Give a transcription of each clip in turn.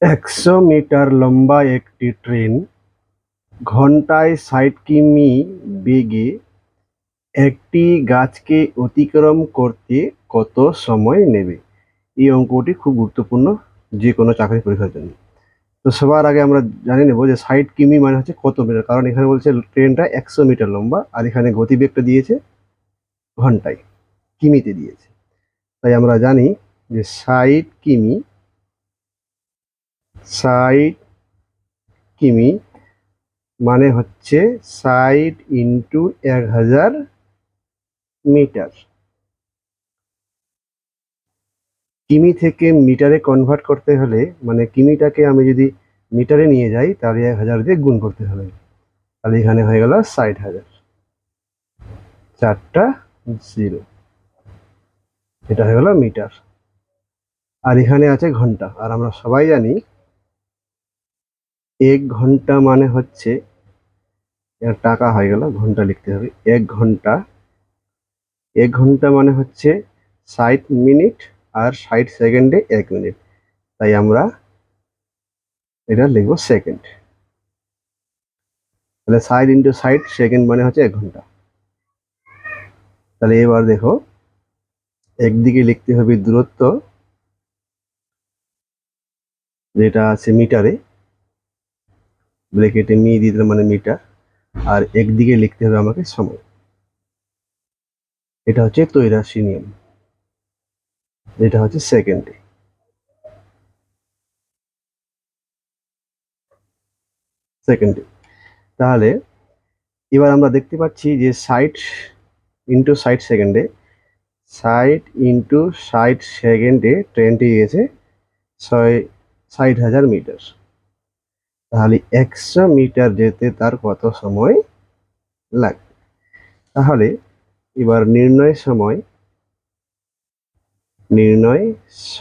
100 metre লম্বা একটি train ঘন্টায় 60 কিমি বেগে একটি গাছকে অতিক্রম করতে কত সময় নেবে? এই অঙ্কটি খুব গুরুত্বপূর্ণ যে কোনো চাকরি পরীক্ষার জন্য। তো সবার আগে আমরা জানি নেব যে 60 কিমি মানে হচ্ছে কত মিটার, কারণ এখানে বলছে ট্রেনটা 100 মিটার লম্বা আর এখানে গতিবেগটা দিয়েছে ঘন্টায়, কিমিতে দিয়েছে। তাই আমরা জানি যে 60 কিমি 60 কিমি মানে হচ্ছে 60 × 1000 মিটার। কিমি থেকে মিটারে কনভার্ট করতে হলে, মানে কিমিটাকে আমি যদি মিটারে নিয়ে যাই তাহলে 1000 দিয়ে গুণ করতে হবে। তাহলে এখানে হয়ে গেল 60,000, 4টা 0, এটা হয়ে গেল মিটার। আর এখানে আছে ঘন্টা, আর আমরা সবাই জানি 1 ঘন্টা মানে হচ্ছে, টাকা হয়ে গেল, ঘন্টা লিখতে হবে। 1 ঘন্টা মানে হচ্ছে 60 মিনিট, আর 60 সেকেন্ডে 1 মিনিট। তাই আমরা এটা লিখবো সেকেন্ড। তাহলে 60 × 60 সেকেন্ড মানে হচ্ছে 1 ঘন্টা। তাহলে এবার দেখো, একদিকে লিখতে হবে দূরত্ব, যেটা আছে মিটারে, ব্র্যাকেটে মি দিয়ে দিলাম মানে মিটার, আর একদিকে লিখতে হবে আমাকে সময়। এটা হচ্ছে তৈরাশি নিয়ম, যেটা হচ্ছে সেকেন্ডে। তাহলে এবার আমরা দেখতে পাচ্ছি যে 60 × 60 সেকেন্ডে, 60 × 60 সেকেন্ডে ট্রেনটি গেছে 60,000 মিটার। তাহলে 100 মিটার যেতে তার কত সময় লাগবে? তাহলে এবার নির্ণয়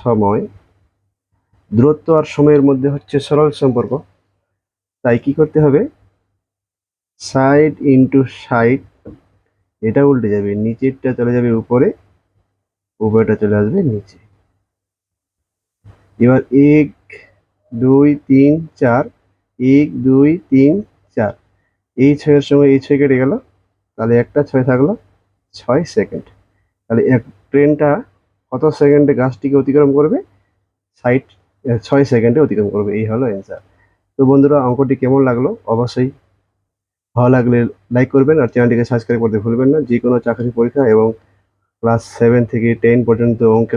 সময়, দূরত্ব আর সময়ের মধ্যে হচ্ছে সরল সম্পর্ক। তাই কি করতে হবে, 60 × 60, এটা উল্টে যাবে, নিচেরটা চলে যাবে উপরে, উপরেটা চলে আসবে নিচে। এবার 1 2 3 4, 1 2 3 4, এই 6-এর সঙ্গে এই 6 কেটে গেল, তাহলে একটা 6 থাকলো, 6 সেকেন্ড। তাহলে ট্রেনটা কত সেকেন্ডে গাছটিকে অতিক্রম করবে? 6 সেকেন্ডে অতিক্রম করবে। এই হলো অ্যান্সার। তো বন্ধুরা, অঙ্কটি কেমন লাগলো অবশ্যই ভালো লাগলে লাইক করবেন, আর চ্যানেলটিকে সাবস্ক্রাইব করতে ভুলবেন না। যে কোনো চাকরি পরীক্ষা এবং ক্লাস 7 থেকে 10 পর্যন্ত অঙ্কের